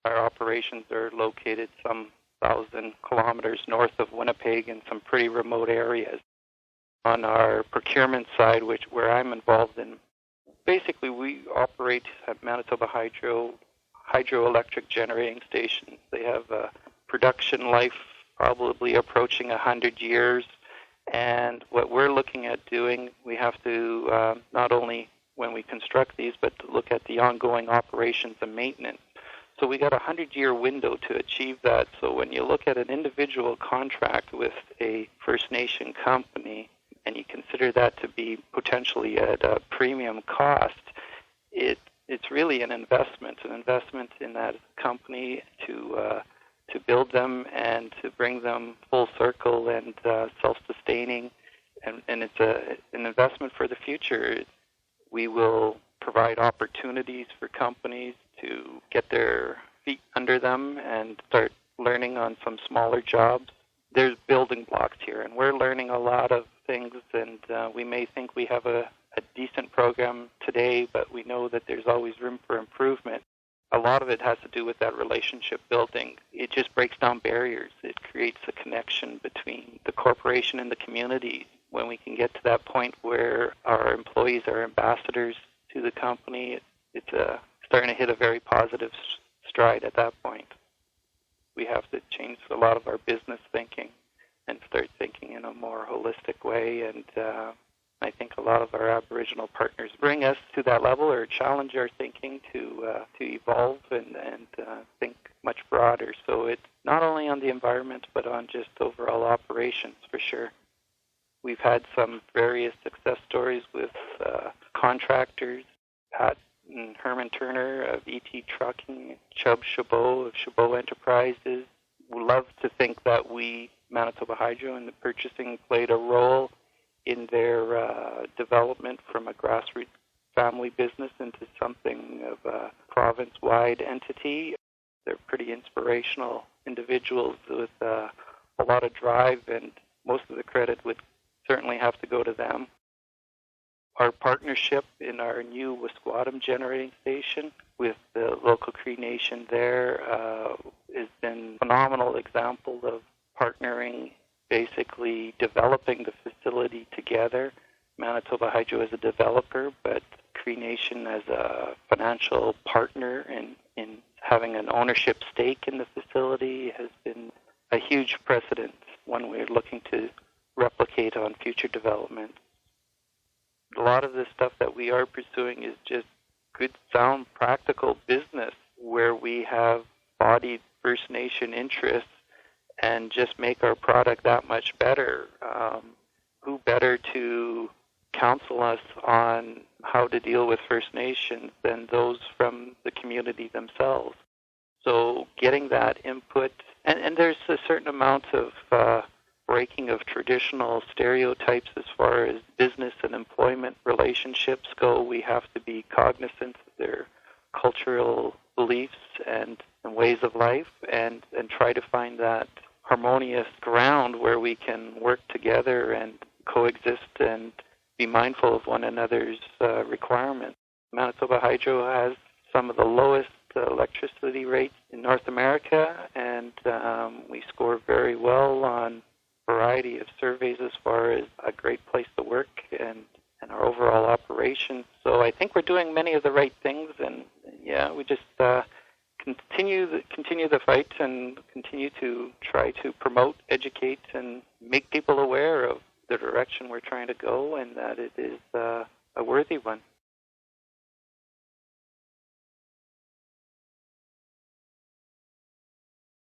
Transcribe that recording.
Our operations are located some 1,000 kilometers north of Winnipeg in some pretty remote areas. On our procurement side, where I'm involved in, basically we operate at Manitoba hydroelectric generating stations. They have a production life probably approaching 100 years. And what we're looking at doing, we have to not only when we construct these, but to look at the ongoing operations and maintenance. So we got a 100-year window to achieve that. So when you look at an individual contract with a First Nation company, and you consider that to be potentially at a premium cost, it's really an investment in that company to build them and to bring them full circle and self-sustaining, and it's an investment for the future. We will provide opportunities for companies to get their feet under them and start learning on some smaller jobs. There's building blocks here, and we're learning a lot of things, and we may think we have a decent program today, but we know that there's always room for improvement. A lot of it has to do with that relationship building. It just breaks down barriers. It creates a connection between the corporation and the community. When we can get to that point where our employees are ambassadors to the company, it's starting to hit a very positive stride at that point. We have to change a lot of our business thinking and start thinking in a more holistic way, and I think a lot of our Aboriginal partners bring us to that level or challenge our thinking to evolve and think much broader. So it's not only on the environment, but on just overall operations for sure. We've had some various success stories with contractors, Pat and Herman Turner of ET Trucking, Chubb Chabot of Chabot Enterprises. We love to think that Manitoba Hydro and the purchasing played a role in their development from a grassroots family business into something of a province-wide entity. They're pretty inspirational individuals with a lot of drive, and most of the credit would certainly have to go to them. Our partnership in our new Wisquatam generating station with the local Cree Nation there has been a phenomenal example of partnering, basically developing the facility together. Manitoba Hydro as a developer, but Cree Nation as a financial partner in having an ownership stake in the facility has been a huge precedent, one we're looking to replicate on future development. A lot of the stuff that we are pursuing is just good, sound, practical business where we have embodied First Nation interests and just make our product that much better. Who better to counsel us on how to deal with First Nations than those from the community themselves? So getting that input, and there's a certain amount of breaking of traditional stereotypes as far as business and employment relationships go. We have to be cognizant of their cultural beliefs and ways of life and try to find that harmonious ground where we can work together and coexist and be mindful of one another's requirements. Manitoba Hydro has some of the lowest electricity rates in North America, and we score very well on a variety of surveys as far as a great place to work and our overall operations. So I think we're doing many of the right things, and we just continue the fight and continue to try to promote, educate, and make people aware of the direction we're trying to go, and that it is a worthy one.